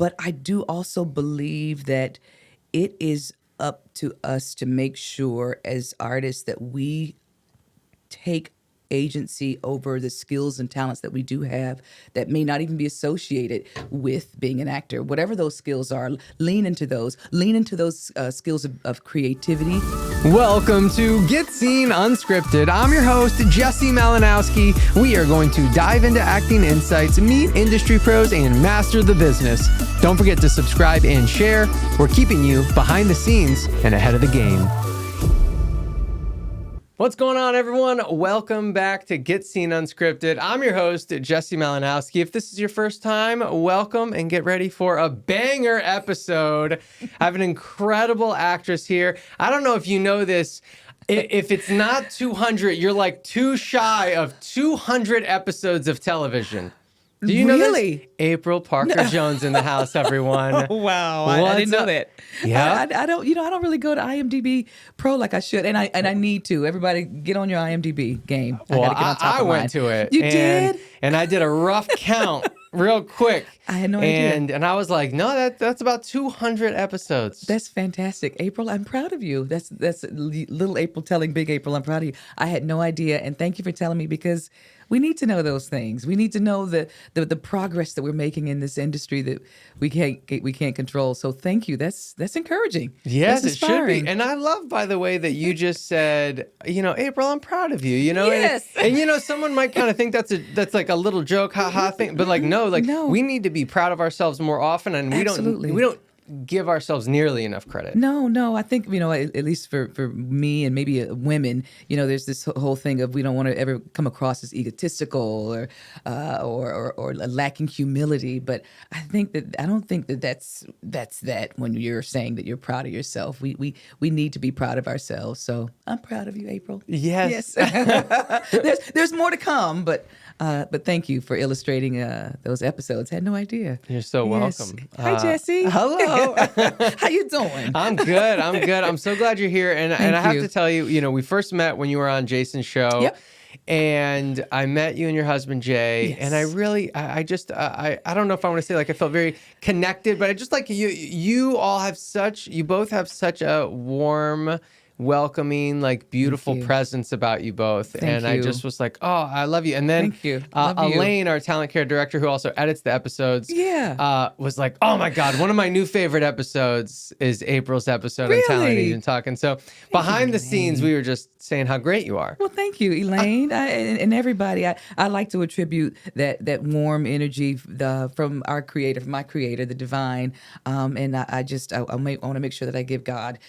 But I do also believe that it is up to us to make sure as artists that we take agency over the skills and talents that we do have that may not even be associated with being an actor. Whatever those skills are, lean into those. Lean into those skills of creativity. Welcome to Get Seen Unscripted. I'm your host, Jesse Malinowski. We are going to dive into acting insights, meet industry pros, and master the business. Don't forget to subscribe and share. We're keeping you behind the scenes and ahead of the game. What's going on, everyone? Welcome back to Get Seen Unscripted. I'm your host, Jesse Malinowski. If this is your first time, welcome and get ready for a banger episode. I have an incredible actress here. I don't know if you know this. If it's not 200, you're like too shy of 200 episodes of television. Do you know this? April Parker Jones in the house, everyone. Oh, wow. I didn't know that. Yeah. I don't really go to IMDb Pro like I should. And I need to. Everybody get on your IMDb game. I went to it. You did? And I did a rough count real quick. I had no idea. And I was like, no, that's about 200 episodes. That's fantastic. April, I'm proud of you. That's little April telling big April, I'm proud of you. I had no idea. And thank you for telling me, because we need to know those things. We need to know the progress that we're making in this industry that we can't control. So thank you. That's encouraging. Yes, it should be. And I love, by the way, that you just said, April, I'm proud of you. Yes. And someone might kind of think that's like a little joke, haha thing, but no, we need to be proud of ourselves more often, and we don't give ourselves nearly enough credit. No. I think, at least for me and maybe women, there's this whole thing of we don't want to ever come across as egotistical or lacking humility. But I don't think that's that when you're saying that you're proud of yourself. We need to be proud of ourselves. So I'm proud of you, April. Yes. There's more to come, but thank you for illustrating those episodes. I had no idea. You're so welcome. Hi, Jesse. Hello. How you doing? I'm good. I'm so glad you're here. And I have to tell you, we first met when you were on Jason's show. Yep. And I met you and your husband, Jay. Yes. And I really, I don't know if I want to say I felt very connected, but I just you both have such a warm, welcoming, beautiful presence about you both. Thank you. I just was like, oh, I love you. And then Thank you. Elaine, our talent care director, who also edits the episodes, was like, oh my God, one of my new favorite episodes is April's episode on Talent Agent Talk. And so behind the scenes, we were just saying how great you are. Well, thank you, Elaine, and everybody. I like to attribute that warm energy from our creator, from my creator, the divine. And I want to make sure that I give God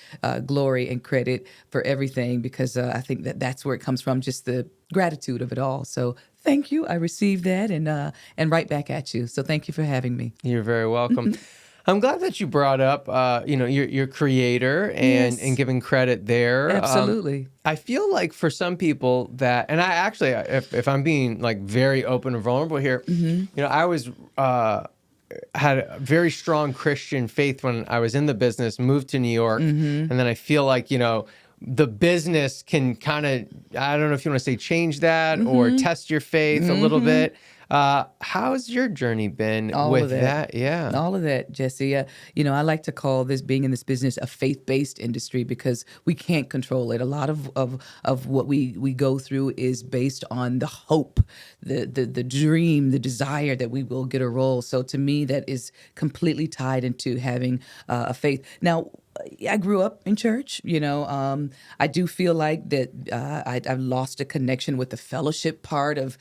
glory and credit for everything, because I think that's where it comes from, just the gratitude of it all. So thank you. I received that and right back at you. So thank you for having me. You're very welcome. I'm glad that you brought up, your creator and giving credit there. Absolutely. I feel like for some people that, and I actually, if I'm being very open and vulnerable here, I was had a very strong Christian faith when I was in the business, moved to New York, and then I feel like, the business can kind of, I don't know if you want to say change that or test your faith a little bit. How's your journey been with that? Yeah. All of that, Jesse. I like to call this, being in this business, a faith-based industry, because we can't control it. A lot of what we go through is based on the hope, the dream, the desire that we will get a role. So to me, that is completely tied into having a faith. Now, I grew up in church, I do feel like that I've lost a connection with the fellowship part of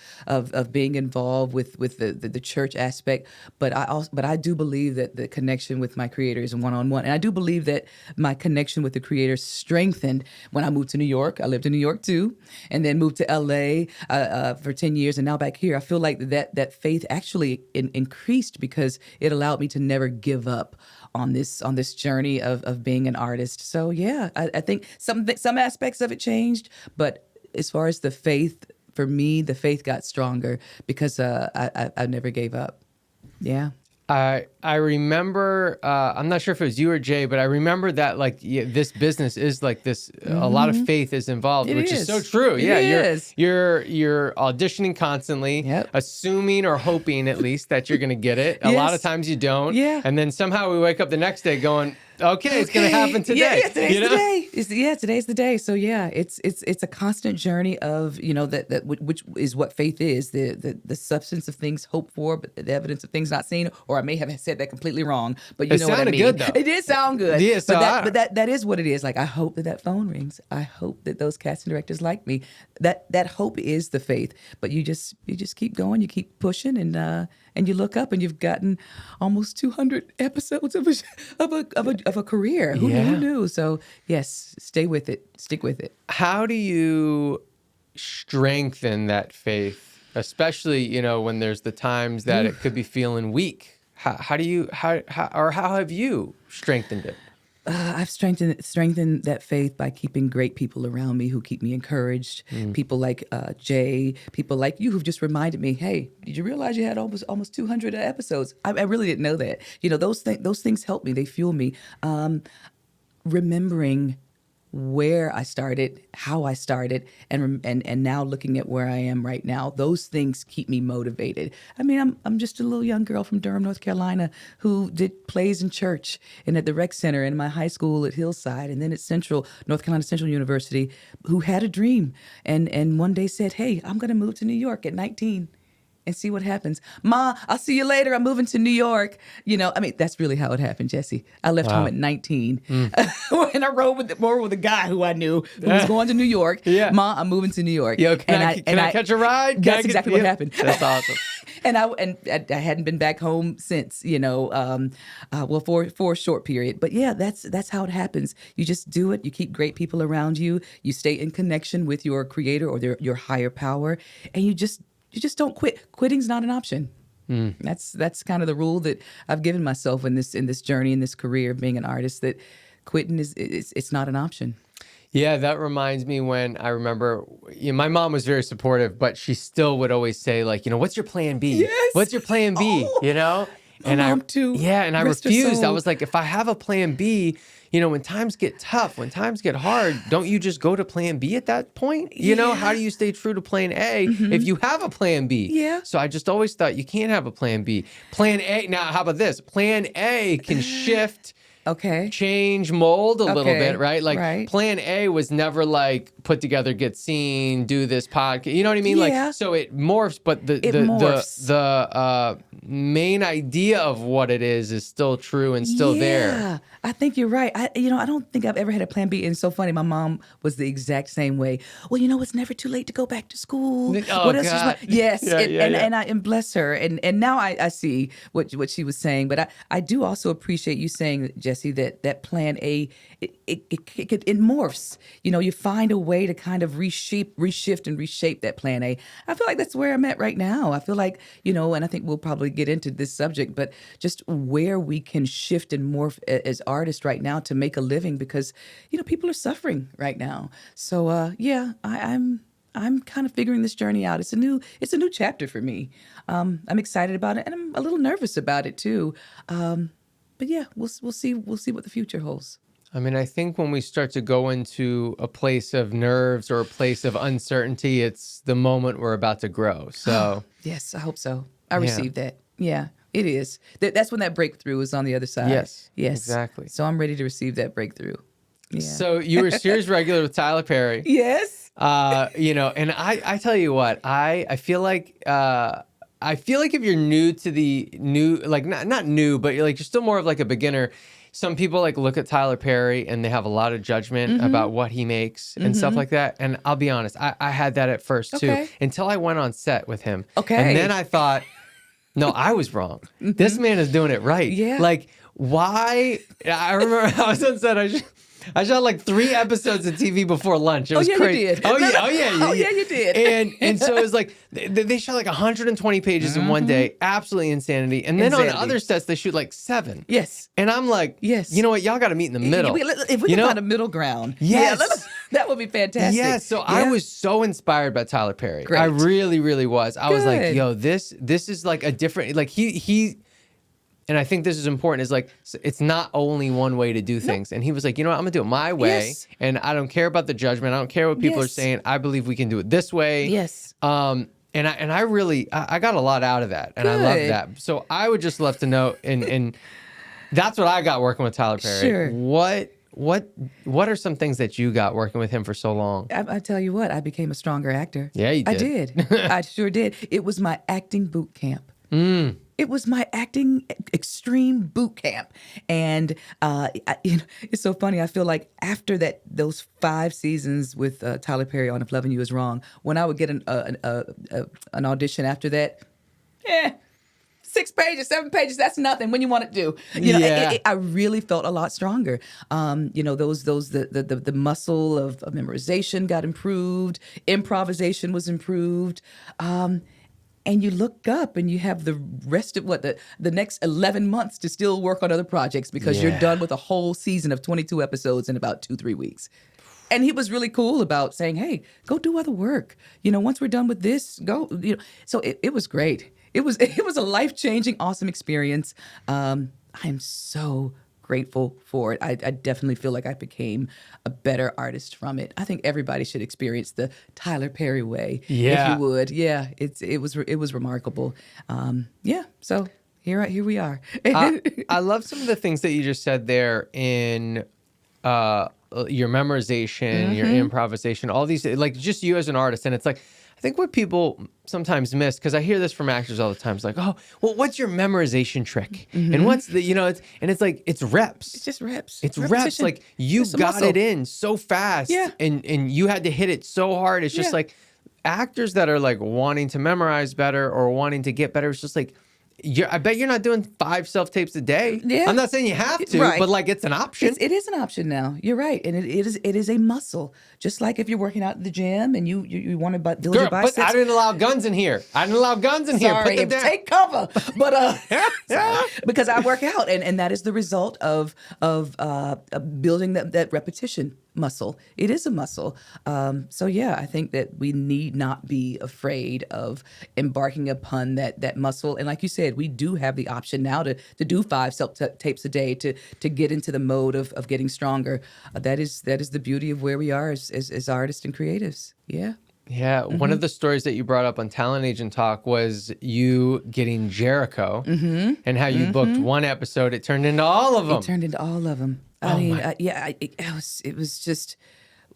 being involved with the church aspect. But I do believe that the connection with my Creator is one-on-one. And I do believe that my connection with the Creator strengthened when I moved to New York. I lived in New York too, and then moved to LA for 10 years. And now back here, I feel like that faith actually increased, because it allowed me to never give up on this journey of being an artist. So yeah, I think some aspects of it changed, but as far as the faith, for me, the faith got stronger because I never gave up. Yeah. I remember, I'm not sure if it was you or Jay, but I remember that like this business is like this, a lot of faith is involved, which is so true. You're auditioning constantly, assuming or hoping at least that you're going to get it. A lot of times you don't. And then somehow we wake up the next day going, okay, it's going to happen today. Today's the day. Today's the day. So it's a constant journey of, which is what faith is, the substance of things hoped for, but the evidence of things not seen. Or I may have said that completely wrong, but you know what I mean. It sounded good, though. It did sound good. Yeah, so but that is what it is. Like, I hope that phone rings. I hope that those casting directors like me. That hope is the faith. But you just keep going. You keep pushing, and you look up, and you've gotten almost 200 episodes of a career. Who knew? So yes, stay with it. Stick with it. How do you strengthen that faith? Especially, when there's the times that it could be feeling weak. How have you strengthened it? I've strengthened that faith by keeping great people around me who keep me encouraged. People like Jay, people like you who've just reminded me, hey, did you realize you had almost 200 episodes? I really didn't know that. Those things help me. They fuel me. Remembering where I started, how I started, and now looking at where I am right now, those things keep me motivated. I mean, I'm just a little young girl from Durham, North Carolina, who did plays in church and at the rec center and my high school at Hillside, and then at North Carolina Central University, who had a dream and one day said, hey, I'm going to move to New York at 19. And see what happens. Ma, I'll see you later. I'm moving to New York. That's really how it happened, Jesse. I left home at 19. And I rode with a guy who I knew who was going to New York. Ma, I'm moving to New York. Yo, can I catch a ride? That's exactly what happened. That's awesome. And I hadn't been back home since, for a short period. But yeah, that's how it happens. You just do it. You keep great people around you. You stay in connection with your creator or your higher power, and you just don't quit. Quitting's not an option. That's kind of the rule that I've given myself in this journey, in this career of being an artist, that quitting it's not an option. Yeah, that reminds me when I remember my mom was very supportive, but she still would always say, like, what's your plan B? Yes. What's your plan B? And my mom too. Yeah, and I Rest her refused. soul. I was like, if I have a plan B, when times get tough, when times get hard, don't you just go to plan B at that point? How do you stay true to plan A if you have a plan B? Yeah. So I just always thought you can't have a plan B. Plan A, now how about this? Plan A can shift, change, mold a little bit, right? Like plan A was never like put together, get seen, do this podcast. You know what I mean? Yeah. Like, so it morphs, but the main idea of what it is still true and still there. I think you're right. I don't think I've ever had a plan B. And it's so funny. My mom was the exact same way. Well, it's never too late to go back to school. Oh, what else God. Yes. Yeah, And bless her. And now I see what she was saying. But I do also appreciate you saying, Jesse, that plan A, it morphs. You find a way to kind of reshift and reshape that plan A. I feel like that's where I'm at right now. I feel like, and I think we'll probably get into this subject, but just where we can shift and morph as artists right now to make a living, because, people are suffering right now. So, I'm kind of figuring this journey out. It's a new chapter for me. I'm excited about it, and I'm a little nervous about it too. But yeah, we'll see what the future holds. I mean, I think when we start to go into a place of nerves or a place of uncertainty, it's the moment we're about to grow. So yes, I hope so. I received that. Yeah, it is. That's when that breakthrough is on the other side. Yes, exactly. So I'm ready to receive that breakthrough. Yeah. So you were series regular with Tyler Perry. Yes. And I tell you what, I feel like if you're new to the new, like not new, but you're still more of like a beginner. Some people look at Tyler Perry and they have a lot of judgment about what he makes and stuff like that. And I'll be honest, I had that at first too, until I went on set with him. Okay. And then I thought, no, I was wrong. This man is doing it right. Yeah. Like, why? I remember I was on set. I shot like 3 episodes of TV before lunch. It was crazy. You did. Oh yeah, you did. And so it was like they shot like 120 pages in one day, absolutely insanity. And then on other sets they shoot like 7. Yes. And I'm like, yes. You know what? Y'all got to meet in the middle. If we can find a middle ground, yes, that would be fantastic. Yeah. So I was so inspired by Tyler Perry. Great. I really, really was. I was like, yo, this is like a different, like he and I think this is important, is like, it's not only one way to do things. And he was like, you know what, I'm gonna do it my way. Yes. And I don't care about the judgment. I don't care what people are Yes. saying. I believe we can do it this way. Yes. And I really got a lot out of that. And I love Good. that. So I would just love to know, and that's what I got working with Tyler Perry. Sure. What are some things that you got working with him for so long? I tell you what, I became a stronger actor. Yeah, you I did. did. I sure did. It was my acting boot camp. It was my acting extreme boot camp, and it's so funny. I feel like after those 5 seasons with Tyler Perry on "If Loving You Is Wrong," when I would get an audition after that, 6 pages, 7 pages, that's nothing when you want it to. I really felt a lot stronger. The muscle of memorization got improved, improvisation was improved. And you look up and you have the rest of the next 11 months to still work on other projects because you're done with a whole season of 22 episodes in about 2-3 weeks. And he was really cool about saying, hey, go do other work. Once we're done with this, go. So it was great. It was a life-changing, awesome experience. I am so grateful for it. I definitely feel like I became a better artist from it. I think everybody should experience the Tyler Perry way, if you would. Yeah, it was remarkable. So here we are. I love some of the things that you just said there in your memorization, your improvisation, all these, like just you as an artist. And it's like, I think what people sometimes miss, because I hear this from actors all the time, it's like, oh, well, what's your memorization trick? And what's the, it's like, it's reps. It's just reps. It's reps. Repetition. Like you got muscle. it in so fast, and you had to hit it so hard. It's just like actors that are like wanting to memorize better or wanting to get better. It's just like, I bet you're not doing 5 self-tapes a day. Yeah. I'm not saying you have to, Right. but like it's an option. It is an option now. You're right, and it is a muscle. Just like if you're working out at the gym and you want to build your biceps. But I didn't allow guns in here. Here. Sorry, Put them down. take cover. But because I work out, and that is the result of building that repetition muscle. It is a muscle. So yeah, I think that we need not be afraid of embarking upon that muscle. And like you said, we do have the option now to do 5 self-tapes a day to get into the mode of getting stronger. That is the beauty of where we are as artists and creatives. Yeah. Yeah, one of the stories that you brought up on Talent Agent Talk was you getting Jericho and how you booked one episode. It turned into all of them. It turned into all of them. It was just,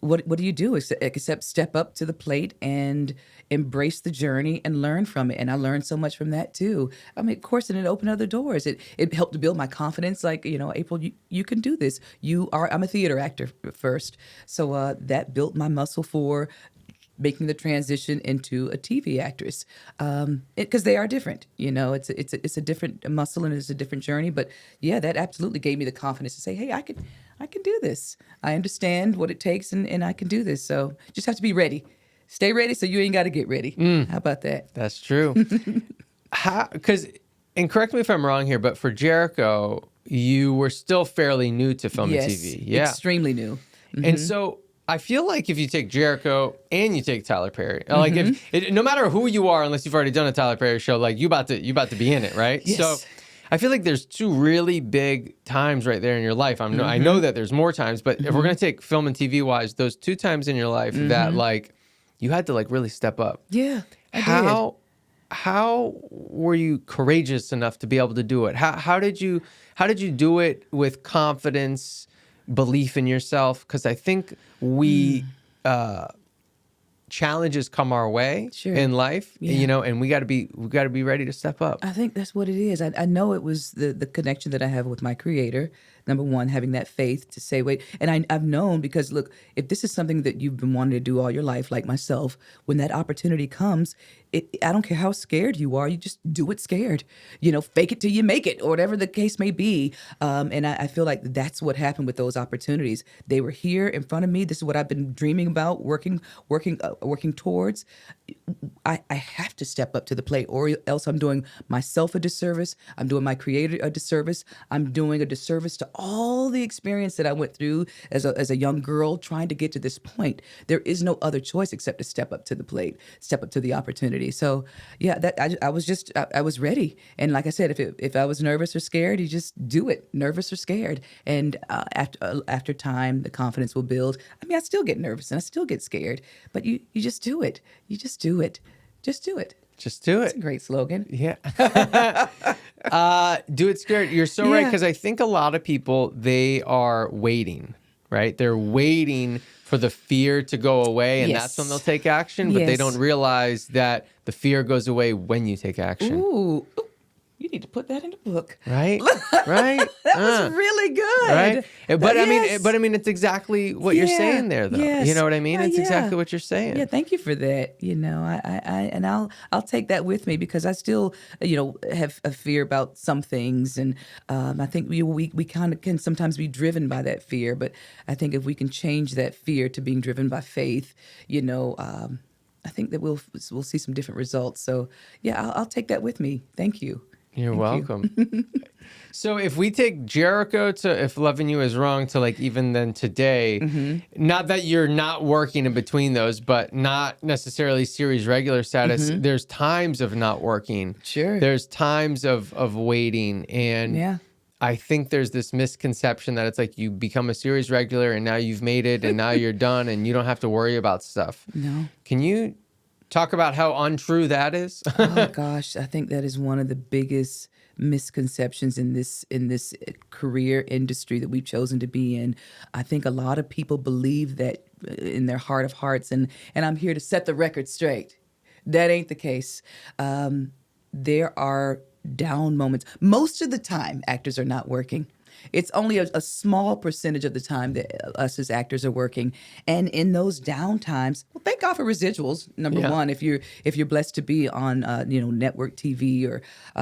what do you do except step up to the plate and embrace the journey and learn from it. And I learned so much from that too. I mean, of course, and it opened other doors. It helped to build my confidence. Like, April, you can do this. I'm a theater actor first. So that built my muscle for making the transition into a TV actress, because they are different. It's a different muscle and it's a different journey. But yeah, that absolutely gave me the confidence to say, hey, I can do this. I understand what it takes, and I can do this. So just have to be ready. Stay ready, so you ain't got to get ready. How about that? That's true. And correct me if I'm wrong here, but for Jericho, you were still fairly new to film and TV. Yeah, extremely new. And so I feel like if you take Jericho and you take Tyler Perry, like no matter who you are, unless you've already done a Tyler Perry show, like you about to be in it, right? Yes. So I feel like there's 2 really big times right there in your life. I know that there's more times, but if we're gonna take film and TV wise, those 2 times in your life that like you had to like really step up. Yeah, I did. How were you courageous enough to be able to do it? How did you do it with confidence, belief in yourself? Because I think we challenges come our way in life, and we got to be ready to step up. I think that's what it is. I know it was the connection that I have with my creator. Number one, having that faith to say, wait. And I've known, because look, if this is something that you've been wanting to do all your life, like myself, when that opportunity comes, I don't care how scared you are, you just do it scared. Fake it till you make it, or whatever the case may be. And I feel like that's what happened with those opportunities. They were here in front of me. This is what I've been dreaming about, working working towards, I have to step up to the plate, or else I'm doing myself a disservice. I'm doing my creator a disservice. I'm doing a disservice to all the experience that I went through as a young girl trying to get to this point. There is no other choice except to step up to the plate, step up to the opportunity. So yeah, I was ready. And like I said, if I was nervous or scared, you just do it, nervous or scared. And after time, the confidence will build. I mean, I still get nervous and I still get scared, but you just do it. You just do it. Just do it. Just do It's it. a great slogan. Yeah. Do it scared. You're so right. Yeah. Because I think a lot of people, they are waiting, right? They're waiting for the fear to go away, and that's when they'll take action. But they Yes. don't realize that the fear goes away when you take action. Ooh, you need to put that in the book. Right? Right? That was really good. Right? But Yes. I mean, it's exactly what you're Yeah, saying there, though. yes. You know what I mean? Yeah, It's yeah. exactly what you're saying. Yeah, thank you for that. I'll take that with me because I still, have a fear about some things, and I think we kind of can sometimes be driven by that fear. But I think if we can change that fear to being driven by faith, I think that we'll see some different results. So yeah, I'll take that with me. Thank you. You're Thank you. welcome. So if we take Jericho to If Loving You Is Wrong to like even then today, not that you're not working in between those, but not necessarily series regular status, there's times of not working. Sure. There's times of waiting. And Yeah. I think there's this misconception that it's like you become a series regular and now you've made it and now you're done and you don't have to worry about stuff. No. Can you talk about how untrue that is? Oh gosh, I think that is one of the biggest misconceptions in this career industry that we've chosen to be in. I think a lot of people believe that in their heart of hearts, and I'm here to set the record straight. That ain't the case. There are down moments. Most of the time, actors are not working. It's only a small percentage of the time that us as actors are working, and in those down times, well, thank God for residuals. Number Yeah. one, if you're blessed to be on network TV or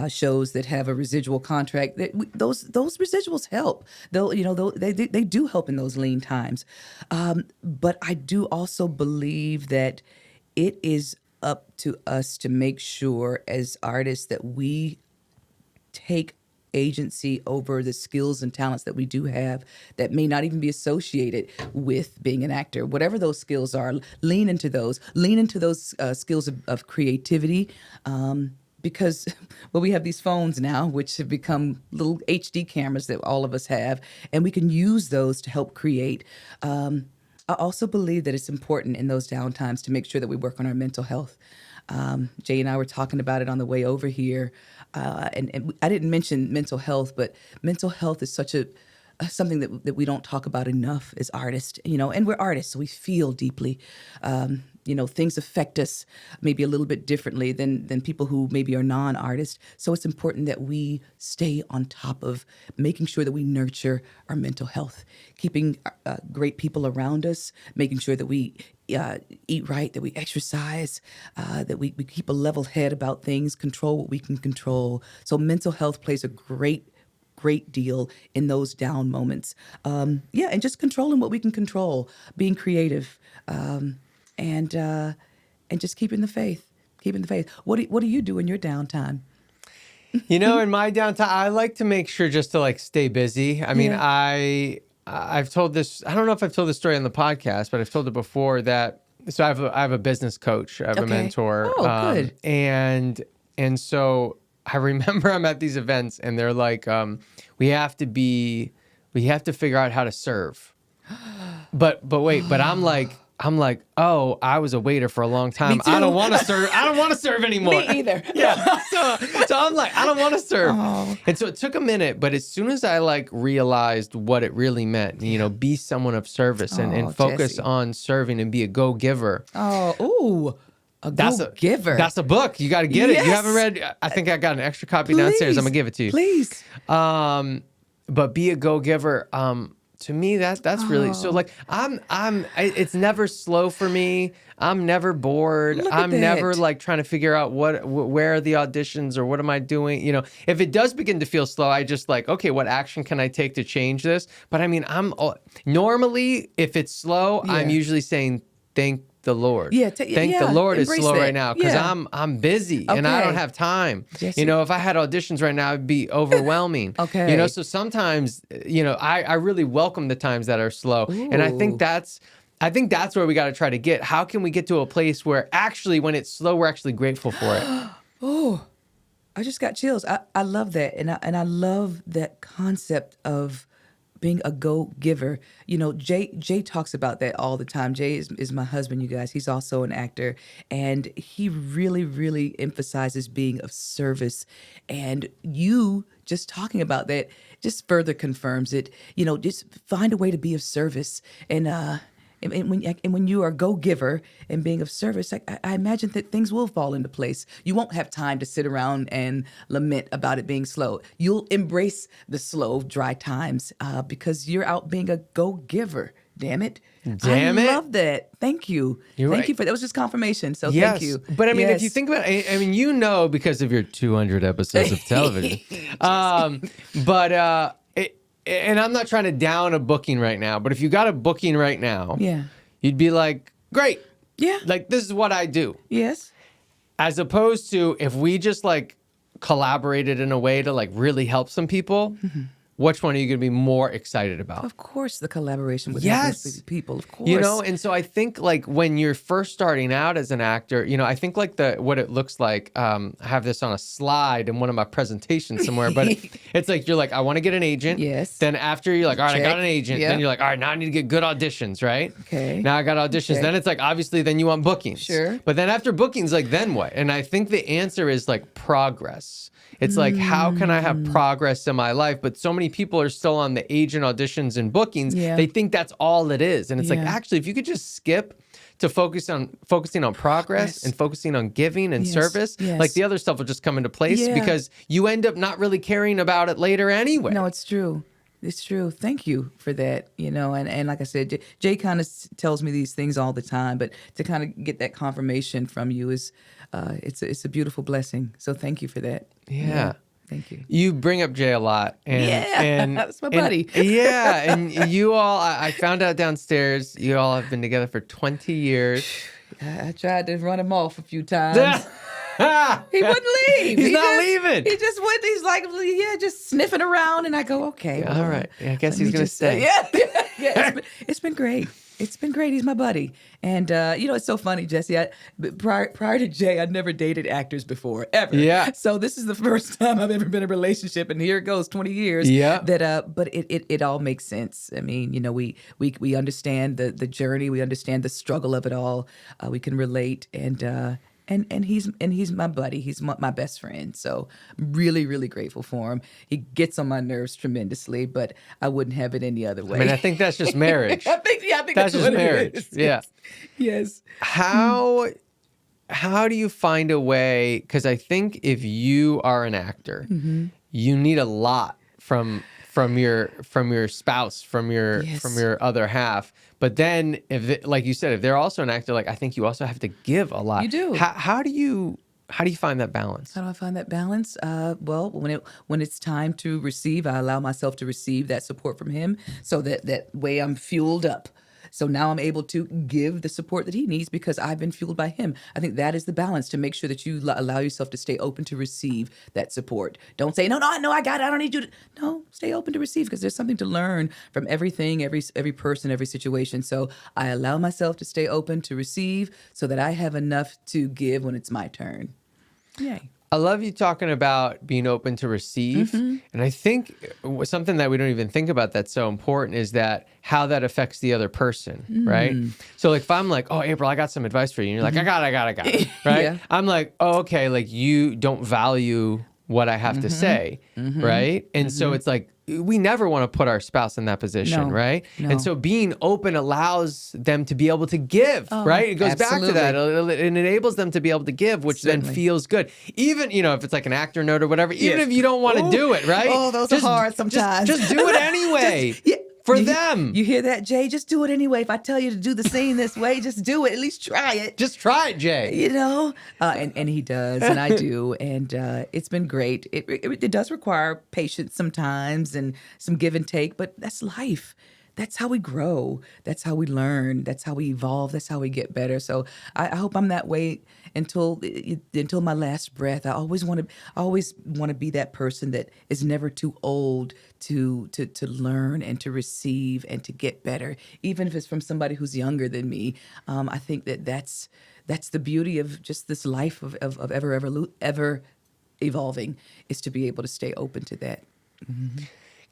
shows that have a residual contract, those residuals help. They do help in those lean times. But I do also believe that it is up to us to make sure as artists that we take agency over the skills and talents that we do have that may not even be associated with being an actor. Whatever those skills are, lean into those skills of creativity. Because, well, we have these phones now, which have become little HD cameras that all of us have, and we can use those to help create. I also believe that it's important in those downtimes to make sure that we work on our mental health. Jay and I were talking about it on the way over here, and I didn't mention mental health, but mental health is such something that we don't talk about enough as artists, and we're artists, so we feel deeply. Things affect us maybe a little bit differently than people who maybe are non-artists. So it's important that we stay on top of making sure that we nurture our mental health, keeping great people around us, making sure that we eat right, that we exercise, that we keep a level head about things, control what we can control. So mental health plays a great deal in those down moments. And just controlling what we can control, being creative, and just keeping the faith. What do you do in your downtime? In my downtime, I like to make sure just to like stay busy. I mean, Yeah. I've told this. I don't know if I've told this story on the podcast, but I've told it before that. So I have a business coach. I have a Okay. mentor. Oh, good. And so I remember I'm at these events and they're like, we have to figure out how to serve. But I'm like, oh, I was a waiter for a long time. Me too. I don't want to serve. I don't want to serve anymore. Me either. Yeah. So I'm like, I don't want to serve. Oh. And so it took a minute, but as soon as I like realized what it really meant, be someone of service and Oh, focus Jesse. on serving and be a go-giver. Oh, ooh, a go-giver. That's a book. You got to get it. You Yes. haven't read. I think I got an extra copy downstairs. I'm gonna give it to you. Please. But be a go-giver. To me, that's really so. Like it's never slow for me. I'm never bored. Look at I'm never that. like trying to figure out where are the auditions or what am I doing. If it does begin to feel slow, I just like, okay, what action can I take to change this? But I mean, normally if it's slow, I'm Yeah. usually saying thank the Lord. Yeah, Thank the Lord it's embrace slow that. right now because Yeah. I'm busy and I don't Okay. have time. Jesse. You know, if I had auditions right now, it'd be overwhelming. Okay. You know, so sometimes, you know, I really welcome the times that are slow. And I think that's where we got to try to get. How can we get to a place where actually when it's slow, we're actually grateful for it? Oh, I just got chills. I love that, and I love that concept of being a go giver. You know, Jay talks about that all the time. Jay is my husband, you guys. He's also an actor, and he really emphasizes being of service. And you just talking about that just further confirms it. You know, just find a way to be of service and when you are a go-giver and being of service, I imagine that things will fall into place. You won't have time to sit around and lament about it being slow. You'll embrace the slow, dry times because you're out being a go-giver. Damn it. Damn it. I love that. Thank you. You're Thank right. you for that. Was just confirmation. So Yes. thank you. But I mean, if you Yes. think about it, I mean, you know, because of your 200 episodes of television. And I'm not trying to down a booking right now, but if you got a booking right now, Yeah. you'd be like, great. Yeah. Like, this is what I do. Yes. As opposed to if we just like collaborated in a way to like really help some people, which one are you going to be more excited about? Of course, the collaboration with Yes. helping people. Of course. You know, and so I think like when you're first starting out as an actor, you know, I think like what it looks like, I have this on a slide in one of my presentations somewhere, but it's like, you're like, I want to get an agent. Yes. Then after you're like, all right, I got Check. an agent. Yep. Then you're like, all right, now I need to get good auditions, right? Okay. Now I got auditions. Okay. Then it's like, obviously then you want bookings. Sure. But then after bookings, like then what? And I think the answer is like progress. It's like, how can I have progress in my life? But so many people are still on the agent auditions and bookings. Yeah. They think that's all it is. And it's like, Yeah. actually, if you could just skip to focusing on progress and focusing on giving and Yes, service, yes. like the other stuff will just come into place Yeah. because you end up not really caring about it later anyway. No, it's true. It's true. Thank you for that. You know, and like I said, Jay kind of tells me these things all the time, but to kind of get that confirmation from you is, it's a beautiful blessing. So thank you for that. Yeah. Thank you. You bring up Jay a lot. And, that's my buddy. Yeah. And you all, I found out downstairs, you all have been together for 20 years. I tried to run him off a few times. He wouldn't leave. He's not leaving. He just wouldn't. He's like, yeah, just sniffing around. And I go, okay. All well, right. I guess let he's me going to just- stay. Yeah. It's been great. It's been great. He's my buddy. And, you know, it's so funny, Jesse. Prior to Jay, I'd never dated actors before, ever. Yeah. So this is the first time I've ever been in a relationship. And here it goes, 20 years. Yeah. But it all makes sense. I mean, you know, we understand the journey. We understand the struggle of it all. We can relate. And he's my buddy. He's my best friend. So I'm really grateful for him. He gets on my nerves tremendously, but I wouldn't have it any other way. I mean, I think that's just marriage. I think That's just what it marriage. is. Yeah. Yes. How do you find a way? Because I think if you are an actor, you need a lot from your spouse, from your other half. But then, like you said, if they're also an actor, like I think you also have to give a lot. You do. How do you find that balance? How do I find that balance? Well, when it's time to receive, I allow myself to receive that support from him, so that way I'm fueled up. So now I'm able to give the support that he needs because I've been fueled by him. I think that is the balance, to make sure that you allow yourself to stay open to receive that support. Don't say, no, I got it. I don't need you to. No, stay open to receive, because there's something to learn from everything, every person, every situation. So I allow myself to stay open to receive so that I have enough to give when it's my turn. Yay. I love you talking about being open to receive. And I think something that we don't even think about that's so important is that how that affects the other person, right? So like if I'm like, oh, April, I got some advice for you. And you're like, I got it, right? Yeah. I'm like, oh, okay, like you don't value what I have to say, right? And so it's like, we never want to put our spouse in that position, No, right? no. And so being open allows them to be able to give, right? It goes back to that. It enables them to be able to give, which then Certainly. feels good. Even, you know, if it's like an actor note or whatever, even Yes. if you don't want to do it, right? Oh, those are hard sometimes. Just do it anyway. For them. You hear that, Jay? Just do it anyway. If I tell you to do the scene this way, just do it. At least try it. Just try it, Jay. You know, and he does, and I do, and it's been great. It does require patience sometimes and some give and take, but that's life. that's how we grow. That's how we learn. That's how we evolve. That's how we get better. So I hope I'm that way until my last breath. I always want to be that person that is never too old to learn and to receive and to get better, even if it's from somebody who's younger than me. I think that's the beauty of just this life of ever evolving, is to be able to stay open to that.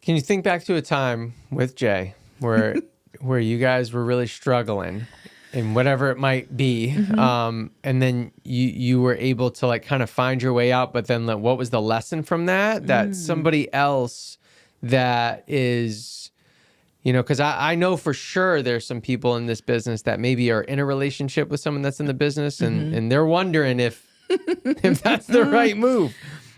Can you think back to a time with Jay where you guys were really struggling in whatever it might be, and then you were able to like kind of find your way out, but then like, what was the lesson from that somebody else that is, because I know for sure there's some people in this business that maybe are in a relationship with someone that's in the business, and they're wondering if that's the right move,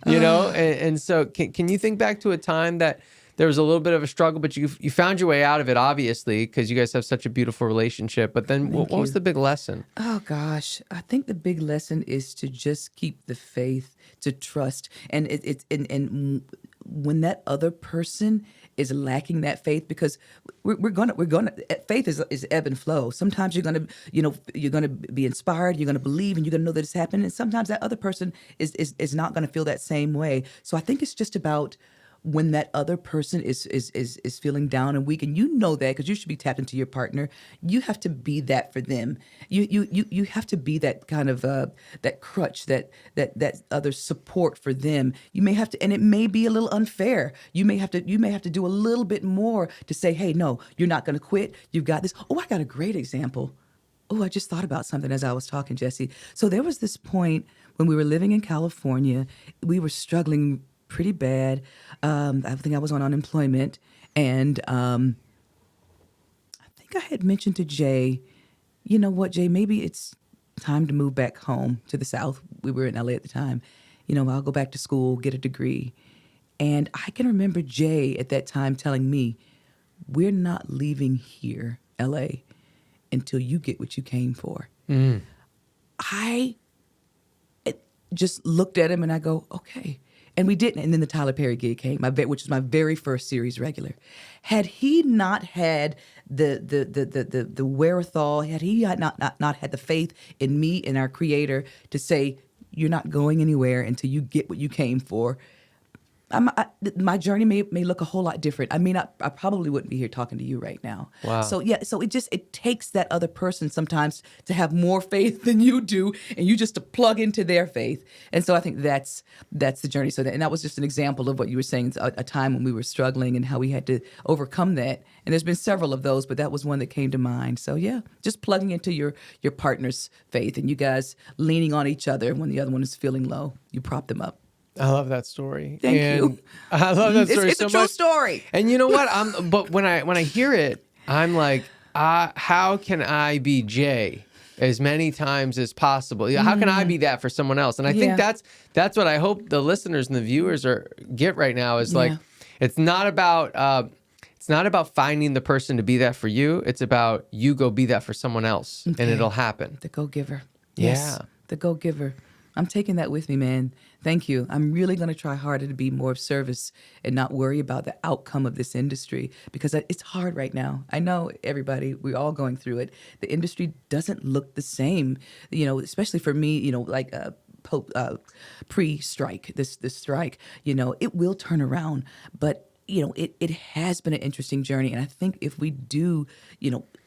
and so can you think back to a time that there was a little bit of a struggle, but you found your way out of it, obviously, because you guys have such a beautiful relationship. But then what was the big lesson? Oh, gosh. I think the big lesson is to just keep the faith, to trust. And and when that other person is lacking that faith, because we're gonna faith is ebb and flow. Sometimes you're gonna be inspired, you're gonna believe, and you're gonna know that it's happening. And sometimes that other person is not gonna feel that same way. So I think it's just about when that other person is feeling down and weak, and you know that because you should be tapped into your partner, you have to be that for them. You have to be that kind of that crutch, that other support for them. You may have to, and it may be a little unfair. You may have to do a little bit more to say, hey, no, you're not going to quit. You've got this. Oh, I got a great example. Oh, I just thought about something as I was talking, Jesse. So there was this point when we were living in California, we were struggling pretty bad. I think I was on unemployment, and I think I had mentioned to Jay, you know what, Jay, maybe it's time to move back home to the South. We were in LA at the time. I'll go back to school, get a degree. And I can remember Jay at that time telling me, we're not leaving here, LA, until you get what you came for. I just looked at him and I go, okay. And we didn't. And then the Tyler Perry gig came, which was my very first series regular. Had he not had the wherewithal, had he not had the faith in me and our creator to say, you're not going anywhere until you get what you came for, my journey may look a whole lot different. I mean, I probably wouldn't be here talking to you right now. Wow. So it takes that other person sometimes to have more faith than you do, and you just to plug into their faith. And so I think that's the journey. So that was just an example of what you were saying, a time when we were struggling and how we had to overcome that. And there's been several of those, but that was one that came to mind. So yeah, just plugging into your partner's faith, and you guys leaning on each other when the other one is feeling low. You prop them up. I love that story. Thank you. I love that story it's so a true much. story. And you know what? But when I hear it, I'm like, how can I be Jay as many times as possible? How can I be that for someone else? And I think that's what I hope the listeners and the viewers get right now is like, it's not about finding the person to be that for you. It's about you go be that for someone else, and it'll happen. The go-giver. Yeah. Yes, the go-giver. I'm taking that with me, man. Thank you. I'm really going to try harder to be more of service and not worry about the outcome of this industry, because it's hard right now. I know everybody, we're all going through it. The industry doesn't look the same, especially for me, like pre-strike, this strike, it will turn around. But it has been an interesting journey. And I think if we do,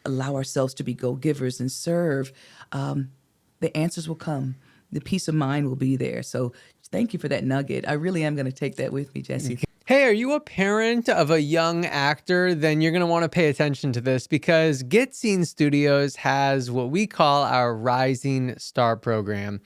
allow ourselves to be go-givers and serve, the answers will come. The peace of mind will be there. So thank you for that nugget. I really am going to take that with me, Jesse. Hey, are you a parent of a young actor? Then you're going to want to pay attention to this, because Get Seen Studios has what we call our Rising Star program.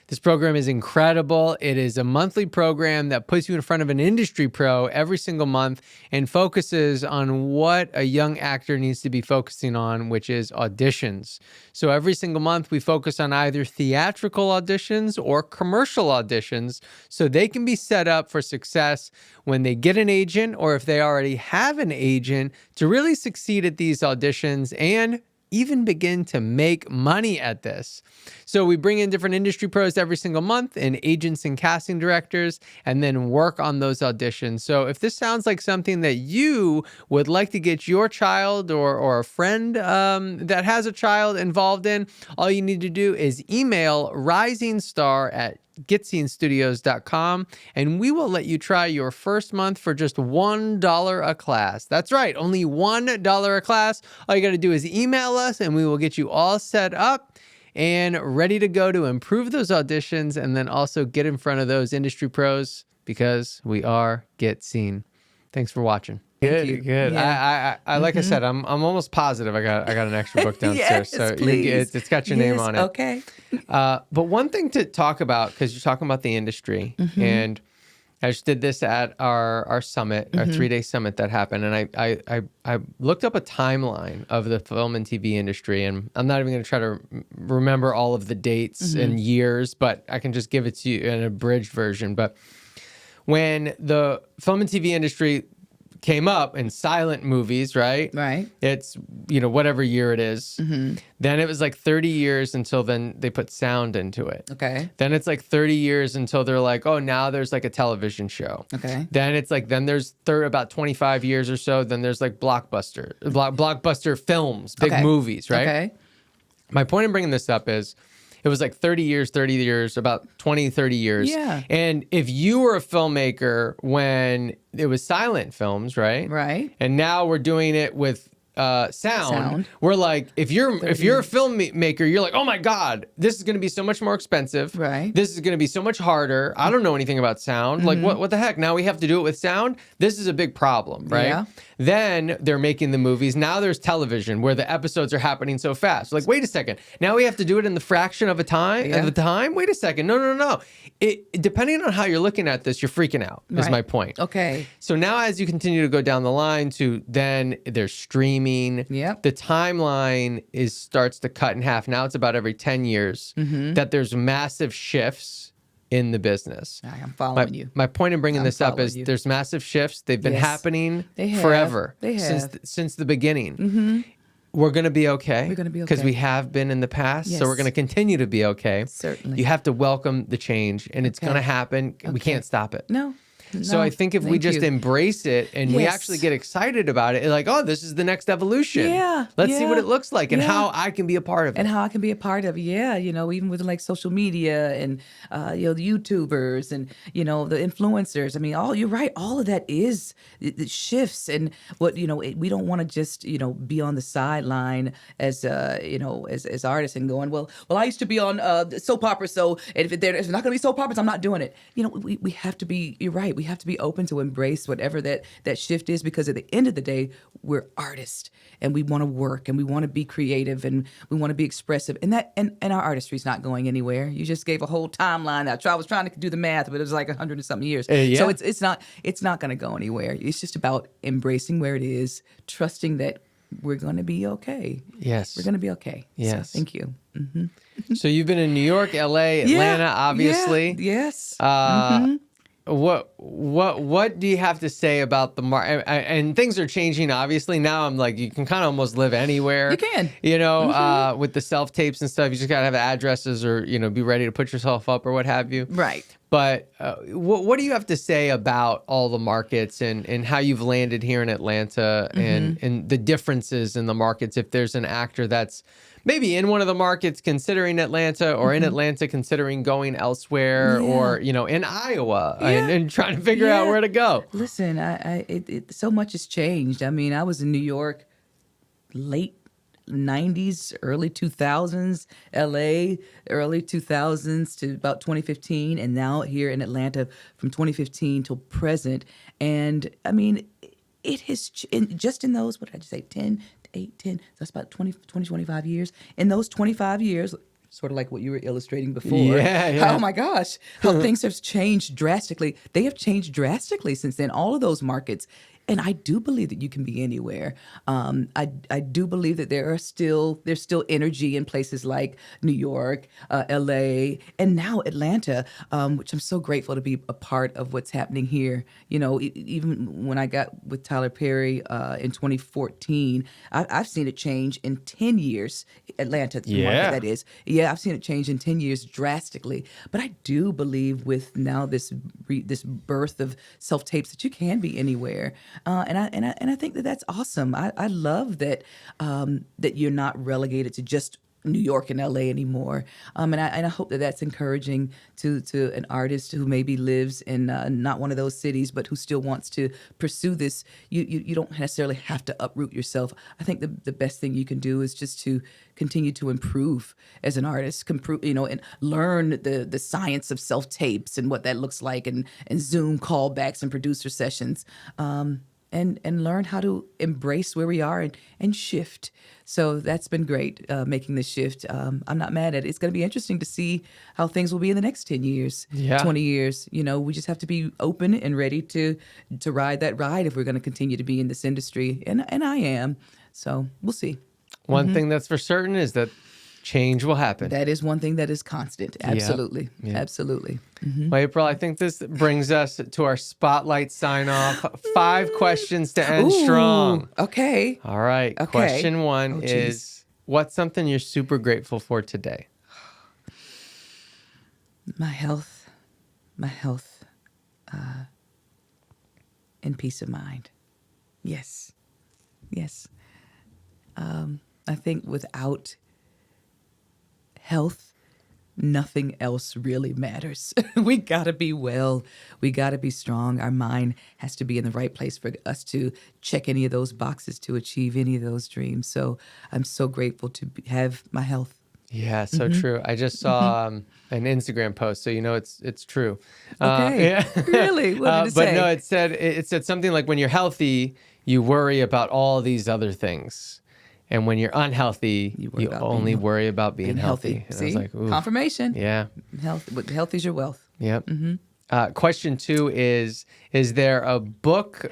This program is incredible. It is a monthly program that puts you in front of an industry pro every single month and focuses on what a young actor needs to be focusing on, which is auditions. So every single month we focus on either theatrical auditions or commercial auditions, so they can be set up for success when they get an agent, or if they already have an agent, to really succeed at these auditions and even begin to make money at this. So we bring in different industry pros every single month and agents and casting directors, and then work on those auditions. So if this sounds like something that you would like to get your child or a friend that has a child involved in, all you need to do is email risingstar@getseenstudios.com, and we will let you try your first month for just $1 a class. That's right, only $1 a class. All you got to do is email us, and we will get you all set up and ready to go to improve those auditions, and then also get in front of those industry pros, because we are Get Seen. Thanks for watching. Thank you. Good. Yeah. I like I said, I'm almost positive I got an extra book downstairs. Yes, so please. it's got your name on it. Okay. But one thing to talk about, because you're talking about the industry, and I just did this at our summit, our 3-day summit that happened, and I looked up a timeline of the film and TV industry, and I'm not even going to try to remember all of the dates and years, but I can just give it to you in an abridged version. But when the film and TV industry came up in silent movies, right? Right. It's, whatever year it is. Then it was like 30 years until then they put sound into it. Okay. Then it's like 30 years until they're like, oh, now there's like a television show. Okay. Then it's like, then there's about 25 years or so. Then there's like blockbuster films, big movies, right? Okay. My point in bringing this up is, it was like 30 years, about 20, 30 years. Yeah. And if you were a filmmaker when it was silent films, right? Right. And now we're doing it with sound. We're like, if you're a filmmaker, you're like, oh my God, this is going to be so much more expensive. Right. This is going to be so much harder. I don't know anything about sound. Like, what the heck? Now we have to do it with sound? This is a big problem, right? Yeah. Then they're making the movies. Now there's television where the episodes are happening so fast. Like, wait a second. Now we have to do it in the fraction of a time. Yeah. Of the time. Wait a second. No. Depending on how you're looking at this, you're freaking out. Is my point. Okay. So now, as you continue to go down the line to then there's streaming. Yep. The timeline starts to cut in half. Now it's about every 10 years that there's massive shifts in the business. I'm following you. My point in bringing this up is you. there's massive shifts. They've been happening forever. They have. Since the beginning. We're going to be okay. We're going to be okay. Because we have been in the past. Yes. So we're going to continue to be okay. Certainly. You have to welcome the change, and it's going to happen. We can't stop it. No. So I think if we just embrace it and we Yes. actually get excited about it, like, oh, this is the next evolution. Yeah. Let's see Yeah. what it looks like and Yeah. how I can be a part of it. And how I can be a part of it. Yeah, even with like social media and the YouTubers and the influencers. I mean, you're right. All of that is it shifts, and what we don't want to just be on the sideline as as artists and going, well, I used to be on soap opera, so if there's not going to be soap operas, I'm not doing it. We have to be. You're right. We have to be open to embrace whatever that shift is, because at the end of the day, we're artists and we want to work and we want to be creative and we want to be expressive, and our artistry's not going anywhere. You just gave a whole timeline. I was trying to do the math, but it was like 100 and something years. Yeah. So it's not going to go anywhere. It's just about embracing where it is, trusting that we're going to be okay. Yes. We're going to be okay. Yes. So, thank you. So you've been in New York, LA, Atlanta, obviously. Yeah. Yes. What do you have to say about the market? And things are changing, obviously. Now I'm like, you can kind of almost live anywhere. You can. With the self-tapes and stuff, you just got to have addresses or, be ready to put yourself up or what have you. Right. But what do you have to say about all the markets and how you've landed here in Atlanta and the differences in the markets? If there's an actor that's maybe in one of the markets considering Atlanta, or in Atlanta considering going elsewhere, or in Iowa and trying to figure out where to go. Listen, so much has changed. I mean, I was in New York late 90s, early 2000s, LA, early 2000s to about 2015, and now here in Atlanta from 2015 till present. And I mean, it has just in those, what did I just say, 10, that's about 20, 25 years. In those 25 years, sort of like what you were illustrating before. Yeah. Oh my gosh, how things have changed drastically. They have changed drastically since then. All of those markets, And I do believe that you can be anywhere. I do believe that there's still energy in places like New York, LA, and now Atlanta, which I'm so grateful to be a part of what's happening here. Even when I got with Tyler Perry in 2014, I've seen it change in 10 years. Atlanta, the market that is. Yeah, I've seen it change in 10 years drastically. But I do believe with now this birth of self-tapes that you can be anywhere. And I think that that's awesome. I love that that you're not relegated to just New York and LA anymore. And I hope that that's encouraging to an artist who maybe lives in not one of those cities, but who still wants to pursue this. You don't necessarily have to uproot yourself. I think the best thing you can do is just to continue to improve as an artist, and learn the science of self-tapes and what that looks like, and Zoom callbacks and producer sessions. And learn how to embrace where we are and shift. So that's been great, making this shift. I'm not mad at it. It's going to be interesting to see how things will be in the next 10 years, 20 years. We just have to be open and ready to ride that ride if we're going to continue to be in this industry. And I am. So we'll see. One thing that's for certain is that change will happen. That is one thing that is constant. Absolutely. Yep. Absolutely. Well, April, I think this brings us to our spotlight sign off. 5 questions to end strong. Okay. All right. Okay. Question 1 is, what's something you're super grateful for today? My health, and peace of mind. Yes. I think without health, nothing else really matters. We gotta be well. We gotta be strong. Our mind has to be in the right place for us to check any of those boxes, to achieve any of those dreams. So I'm so grateful to have my health. Yeah, so true. I just saw an Instagram post, so it's true. Okay. Really? What did it say? But no, it said something like, when you're healthy, you worry about all these other things. And when you're unhealthy, you only worry about being healthy. And See? I was like, ooh. Confirmation. Yeah. Health is your wealth. Yep. Question 2 is there a book,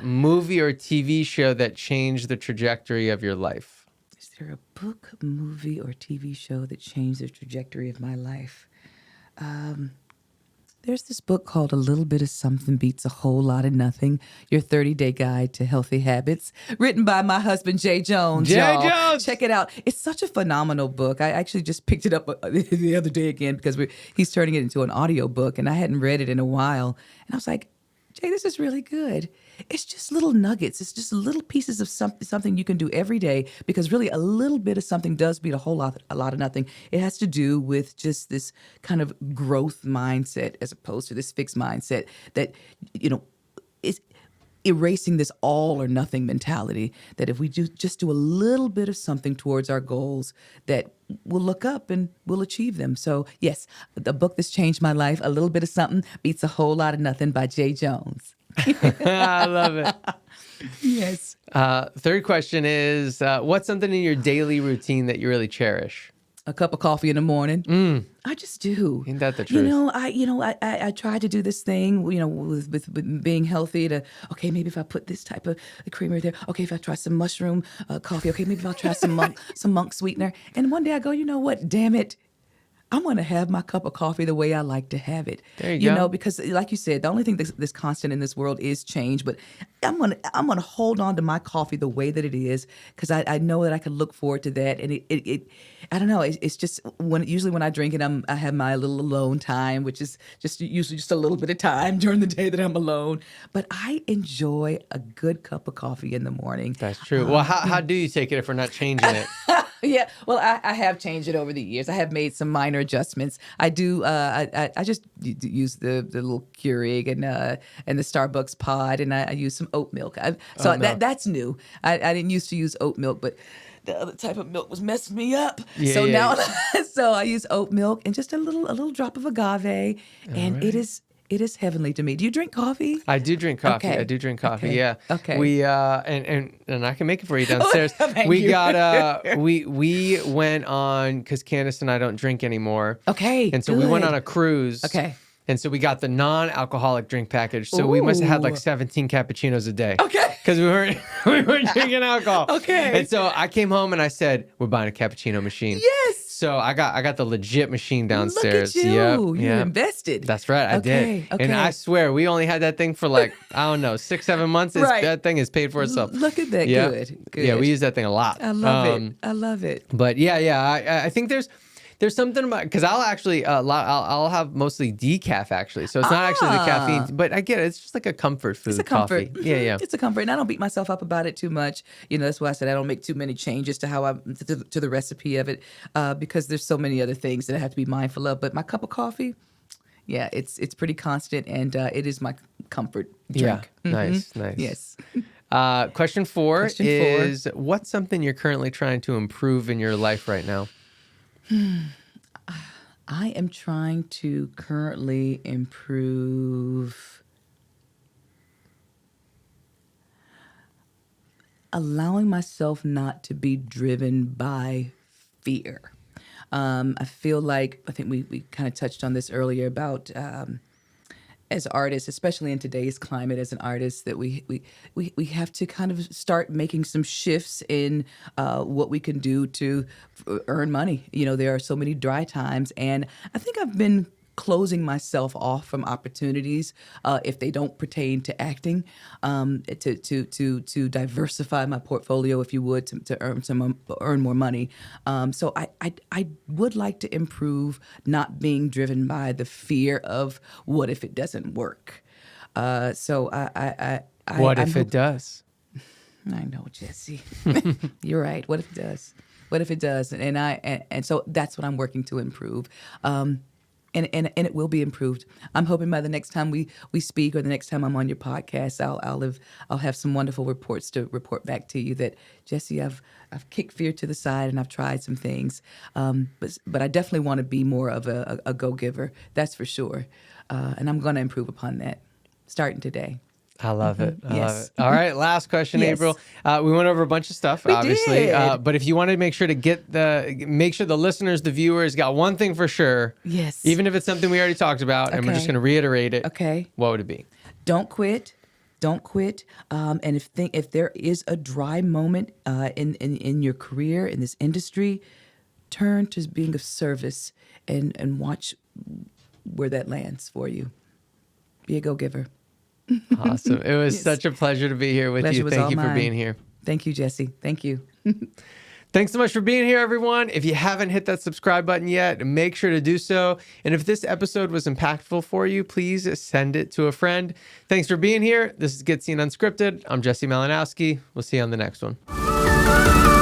movie, or TV show that changed the trajectory of your life? Is there a book, movie, or TV show that changed the trajectory of my life? There's this book called A Little Bit of Something Beats a Whole Lot of Nothing, Your 30-Day Guide to Healthy Habits, written by my husband, Jay Jones. Jones! Check it out. It's such a phenomenal book. I actually just picked it up the other day again because he's turning it into an audio book, and I hadn't read it in a while. And I was like, Jay, this is really good. It's just little nuggets. It's just little pieces of something you can do every day, because really a little bit of something does beat a lot of nothing. It has to do with just this kind of growth mindset as opposed to this fixed mindset that, is erasing this all or nothing mentality, that if we just do a little bit of something towards our goals, that we'll look up and we'll achieve them. So yes, the book that's changed my life, A Little Bit of Something Beats a Whole Lot of Nothing by Jay Jones. I love it. Yes. Third question is, what's something in your daily routine that you really cherish? A cup of coffee in the morning. I just do. Ain't that the truth? I tried to do this thing, with being healthy, to, okay, maybe if I put this type of creamer there, okay, if I try some mushroom coffee, okay, maybe if I'll try some monk sweetener. And one day I go, you know what, damn it, I'm going to have my cup of coffee the way I like to have it. There you go. Because like you said, the only thing that's constant in this world is change. But I'm going to hold on to my coffee the way that it is, because I know that I can look forward to that. And it I don't know. It's just usually when I drink it, I have my little alone time, which is usually just a little bit of time during the day that I'm alone. But I enjoy a good cup of coffee in the morning. That's true. Well, how do you take it if we're not changing it? Yeah, well, I have changed it over the years. I have made some minor adjustments. I do. I just use the little Keurig and the Starbucks pod, and I use some oat milk. That's new. I didn't used to use oat milk, but the other type of milk was messing me up. Now so I use oat milk and just a little drop of agave, and right. It is heavenly to me. Do you drink coffee? I do drink coffee. Okay. I do drink coffee. Okay. Yeah. Okay. We and I can make it for you downstairs. Thank we you. got we went on, because Candace and I don't drink anymore. Okay. And so we went good. on a cruise. Okay. And so we got the non-alcoholic drink package. So we must have had like Ooh. 17 cappuccinos a day. Okay. Because we weren't drinking alcohol. Okay. And so I came home and I said, we're buying a cappuccino machine. Yes. So I got the legit machine downstairs. Look at you. Yep, You yep. invested. That's right. I did. Okay. And I swear, we only had that thing for like, I don't know, 6-7 months. Right. That thing is paid for itself. Look at that. Yeah. Good. Yeah, we use that thing a lot. I love it. I love it. But yeah. I think there's something about, because I'll actually I'll have mostly decaf actually, so it's not actually the caffeine, but I get it. It's just like a comfort food. It's a comfort. Coffee. Yeah. It's a comfort, and I don't beat myself up about it too much. That's why I said I don't make too many changes to how to the recipe of it, because there's so many other things that I have to be mindful of. But my cup of coffee, yeah, it's pretty constant, and it is my comfort drink. Yeah, nice. Yes. Question four Question is, what's something you're currently trying to improve in your life right now? I am trying to currently improve allowing myself not to be driven by fear. I feel like, I think we kind of touched on this earlier about as artists, especially in today's climate as an artist, that we have to kind of start making some shifts in what we can do to earn money. There are so many dry times, and I think I've been closing myself off from opportunities if they don't pertain to acting, to diversify my portfolio, if you would, to earn more money. So I would like to improve not being driven by the fear of what if it doesn't work. So What if it does? I know, Jesse. You're right. What if it does? What if it does? And so that's what I'm working to improve. And it will be improved. I'm hoping by the next time we speak, or the next time I'm on your podcast, I'll have some wonderful reports to report back to you that, Jesse, I've kicked fear to the side and I've tried some things. But I definitely want to be more of a go-giver. That's for sure. And I'm going to improve upon that starting today. I love it. I love Yes. it. All right, last question, Yes. April. We went over a bunch of stuff, We obviously. did. But if you want to make sure the listeners, the viewers, got one thing for sure. Yes. Even if it's something we already talked about, and we're just Okay. going to reiterate it. Okay. What would it be? Don't quit. Don't quit. And if there is a dry moment in your career, in this industry, turn to being of service and watch where that lands for you. Be a go-giver. Awesome. It was Yes. such a pleasure to be here with Pleasure you. was Thank all you for mine. being here. Thank you, Jesse. Thank you. Thanks so much for being here, everyone. If you haven't hit that subscribe button yet, make sure to do so. And if this episode was impactful for you, please send it to a friend. Thanks for being here. This is Get Seen Unscripted. I'm Jesse Malinowski. We'll see you on the next one.